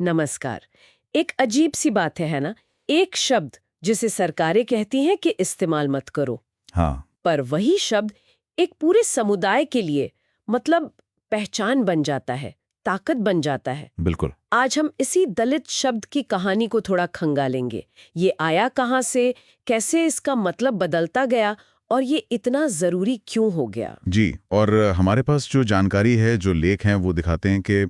नमस्कार। एक अजीब सी बात है ना? एक शब्द जिसे सरकारें कहती हैं कि इस्तेमाल मत करो, हाँ। पर वही शब्द एक पूरे समुदाय के लिए मतलब पहचान बन जाता है, ताकत बन जाता है। बिल्कुल। आज हम इसी दलित शब्द की कहानी को थोड़ा खंगालेंगे। ये आया कहाँ से, कैसे इसका मतलब बदलता गया और ये इतना जरूरी क्यों हो गया? जी, और हमारे पास जो जानकारी है, जो लेख हैं, वो दिखाते हैं कि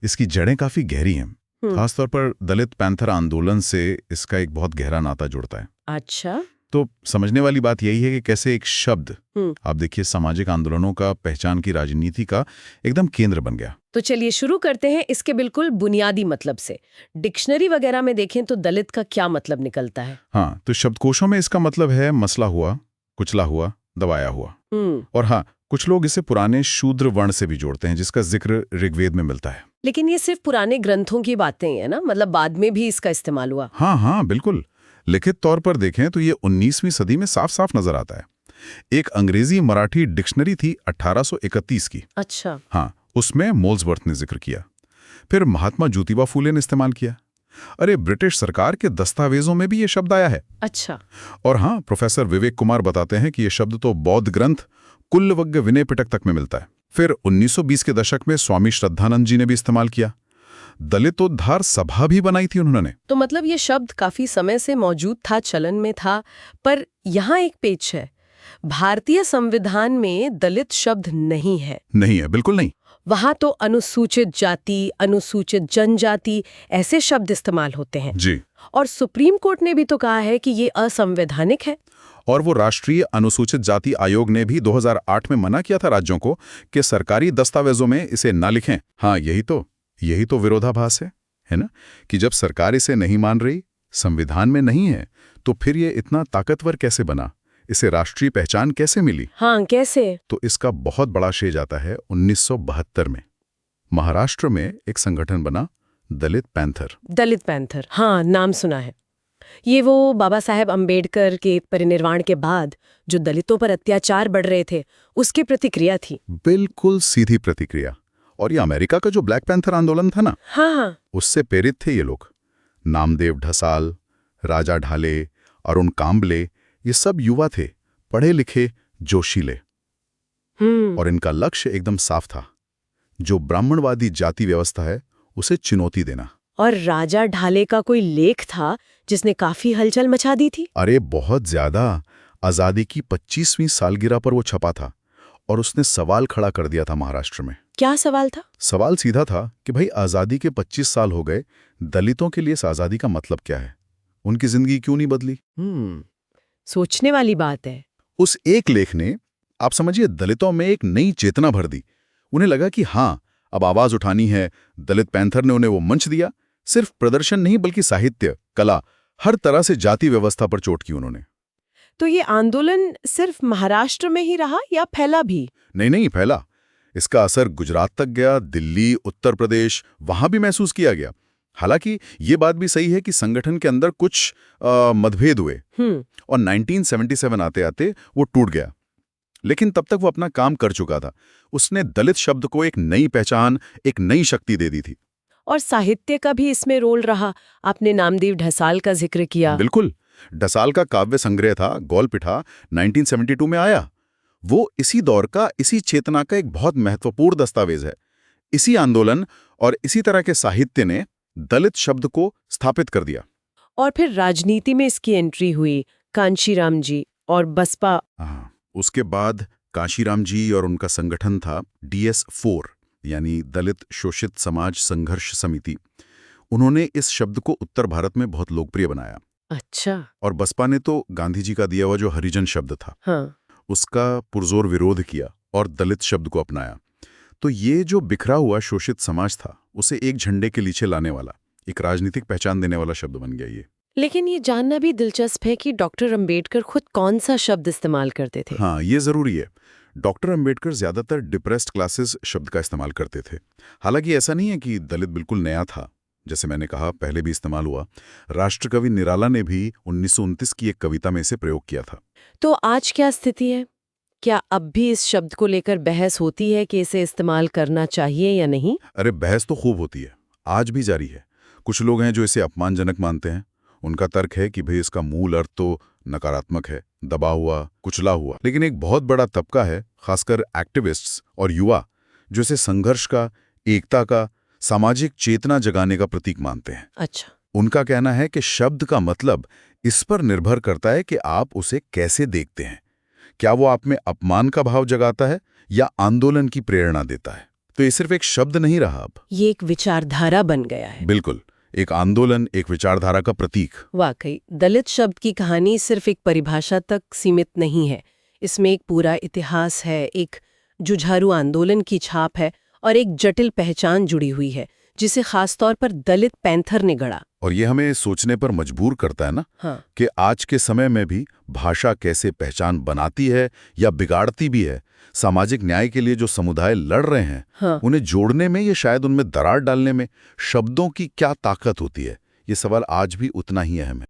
इसकी जड़ें काफ़ी गहरी हैं। हम्म। खासतौर पर दलित पैंथर आंदोलन से इसका एक बहुत गहरा नाता जुड़ता है। अच्छा। तो समझने वाली बात यही है कि कैसे एक शब्द, हम्म। आप देखिए, सामाजिक आंदोलनों का, पहचान की राजनीति का एकदम केंद्र बन गया। तो चलिए शुरू करते हैं इसके बिल्कुल बुनियादी मतलब से। डिक्शनरी वगैरह में देखें तो दलित का क्या मतलब निकलता है? हाँ, तो शब्दकोशों में इसका मतलब है मसला हुआ, कुचला हुआ, दबाया हुआ। और हाँ, कुछ लोग इसे पुराने शूद्र वर्ण से भी जोड़ते हैं, जिसका जिक्र ऋग्वेद में मिलता है। लेकिन ये सिर्फ पुराने ग्रंथों की बातें हैं ना, मतलब बाद में भी इसका इस्तेमाल हुआ। हाँ हाँ, बिल्कुल। लिखित तौर पर देखें तो ये 19वीं सदी में साफ साफ नजर आता है। एक अंग्रेजी मराठी डिक्शनरी थी 1831 की। अच्छा। हाँ, उसमें मोल्सवर्थ ने जिक्र किया। फिर महात्मा ज्योतिबा फूले ने इस्तेमाल किया। अरे, ब्रिटिश सरकार के दस्तावेजों में भी ये शब्द आया है। अच्छा। और हाँ, प्रोफेसर विवेक कुमार बताते हैं कि ये शब्द तो बौद्ध ग्रंथ कुल्लवग्ग विनय पिटक तक में मिलता है। फिर 1920 के दशक में स्वामी श्रद्धानंद जी ने भी इस्तेमाल किया। दलितोद्धार सभा भी बनाई थी उन्होंने। तो मतलब ये शब्द काफी समय से मौजूद था, चलन में था। पर यहाँ एक पेच है, भारतीय संविधान में दलित शब्द नहीं है। नहीं है, बिल्कुल नहीं। वहां तो अनुसूचित जाति, अनुसूचित जनजाति ऐसे शब्द इस्तेमाल होते हैं। जी। और सुप्रीम कोर्ट ने भी तो कहा है कि ये असंवैधानिक है। और वो राष्ट्रीय अनुसूचित जाति आयोग ने भी 2008 में मना किया था राज्यों को कि सरकारी दस्तावेजों में इसे ना लिखें। हाँ, यही तो विरोधाभास है ना, कि जब सरकार इसे नहीं मान रही, संविधान में नहीं है, तो फिर ये इतना ताकतवर कैसे बना, इसे राष्ट्रीय पहचान कैसे मिली? हाँ, कैसे? तो इसका बहुत बड़ा श्रेय जाता है 1972 में। महाराष्ट्र में एक संगठन बना, दलित पैंथर। दलित पैंथर, हाँ, नाम सुना है। ये वो बाबा साहेब अंबेडकर के परिनिर्वाण के बाद जो दलितों पर अत्याचार बढ़ रहे थे, उसकी प्रतिक्रिया थी। बिल्कुल सीधी प्रतिक्रिया। और ये अमेरिका का जो ब्लैक पैंथर आंदोलन था ना, हाँ, उससे प्रेरित थे ये लोग। नामदेव ढसाल, राजा ढाले, अरुण कांबले, ये सब युवा थे, पढ़े लिखे, जोशीले। और इनका लक्ष्य एकदम साफ था, जो ब्राह्मणवादी जाति व्यवस्था है उसे चुनौती देना। और राजा ढाले का कोई लेख था जिसने काफी हलचल मचा दी थी। अरे, बहुत ज्यादा। आजादी की 25वीं सालगिरह पर वो छपा था और उसने सवाल खड़ा कर दिया था महाराष्ट्र में। क्या सवाल था? सवाल सीधा था कि भाई, आजादी के 25 साल हो गए, दलितों के लिए इस आजादी का मतलब क्या है? उनकी जिंदगी क्यों नहीं बदली? सोचने वाली बात है। उस एक लेख ने, आप समझिए, दलितों में एक नई चेतना भर दी। उन्हें लगा कि हाँ, अब आवाज उठानी है। दलित पैंथर ने उन्हें वो मंच दिया। सिर्फ प्रदर्शन नहीं, बल्कि साहित्य, कला, हर तरह से जाति व्यवस्था पर चोट की उन्होंने। तो ये आंदोलन सिर्फ महाराष्ट्र में ही रहा या फैला भी? नहीं, फैला। इसका असर गुजरात तक गया, दिल्ली, उत्तर प्रदेश, वहां भी महसूस किया गया। हालांकि ये बात भी सही है कि संगठन के अंदर कुछ मतभेद हुए और 1977 आते आते वो टूट गया। लेकिन तब तक वो अपना काम कर चुका था। उसने दलित शब्द को एक नई पहचान, एक नई शक्ति दे दी थी। और साहित्य का भी इसमें रोल रहा। आपने नामदेव ढसाल का जिक्र किया। बिल्कुल। ढसाल का काव्य संग्रह था गोलपिठा, 1972 में आया। वो इसी दौर का, इसी चेतना का एक बहुत महत्वपूर्ण दस्तावेज है। इसी आंदोलन और इसी तरह के साहित्य ने दलित शब्द को स्थापित कर दिया। और फिर राजनीति में इसकी एंट्री हुई, कांशीराम जी और बसपा। उसके बाद कांशीराम जी और उनका संगठन था DS4, यानी दलित शोषित समाज संघर्ष समिति। उन्होंने इस शब्द को उत्तर भारत में बहुत लोकप्रिय बनाया। अच्छा। और बसपा ने तो गांधी जी का दिया हुआ जो हरिजन शब्द था, हाँ, उसका पुरजोर विरोध किया और दलित शब्द को अपनाया। तो ये जो बिखरा हुआ शोषित समाज था, उसे एक झंडे के नीचे लाने वाला, एक राजनीतिक पहचान देने वाला शब्द बन गया ये। लेकिन ये जानना भी दिलचस्प है कि डॉक्टर अंबेडकर खुद कौन सा शब्द इस्तेमाल करते थे। हाँ, ये जरूरी है। डॉक्टर अंबेडकर ज्यादातर डिप्रेस्ड क्लासेस शब्द का इस्तेमाल करते थे। हालांकि ऐसा नहीं है कि दलित बिल्कुल नया था, जैसे मैंने कहा, पहले भी इस्तेमाल हुआ। राष्ट्रकवि निराला ने भी 1929 की एक कविता में इसे प्रयोग किया था। तो आज क्या स्थिति है? क्या अब भी इस शब्द को लेकर बहस होती है कि इसे इस्तेमाल करना चाहिए या नहीं? अरे, बहस तो खूब होती है, आज भी जारी है। कुछ लोग हैं जो इसे अपमानजनक मानते हैं। उनका तर्क है कि भाई इसका मूल अर्थ तो नकारात्मक है, दबा हुआ, कुचला हुआ। लेकिन एक बहुत बड़ा तबका है, खासकर एक्टिविस्ट्स और युवा, जो इसे संघर्ष का, एकता का, सामाजिक चेतना जगाने का प्रतीक मानते हैं। अच्छा। उनका कहना है कि शब्द का मतलब इस पर निर्भर करता है कि आप उसे कैसे देखते हैं। क्या वो आप में अपमान का भाव जगाता है या आंदोलन की प्रेरणा देता है? तो ये सिर्फ एक शब्द नहीं रहा अब, ये एक विचारधारा बन गया है। बिल्कुल, एक आंदोलन, एक विचारधारा का प्रतीक। वाकई दलित शब्द की कहानी सिर्फ एक परिभाषा तक सीमित नहीं है। इसमें एक पूरा इतिहास है, एक जुझारू आंदोलन की छाप है और एक जटिल पहचान जुड़ी हुई है, जिसे खासतौर पर दलित पैंथर ने गढ़ा। और ये हमें सोचने पर मजबूर करता है ना, हाँ। कि आज के समय में भी भाषा कैसे पहचान बनाती है या बिगाड़ती भी है। सामाजिक न्याय के लिए जो समुदाय लड़ रहे हैं, हाँ। उन्हें जोड़ने में या शायद उनमें दरार डालने में शब्दों की क्या ताकत होती है, ये सवाल आज भी उतना ही अहम है।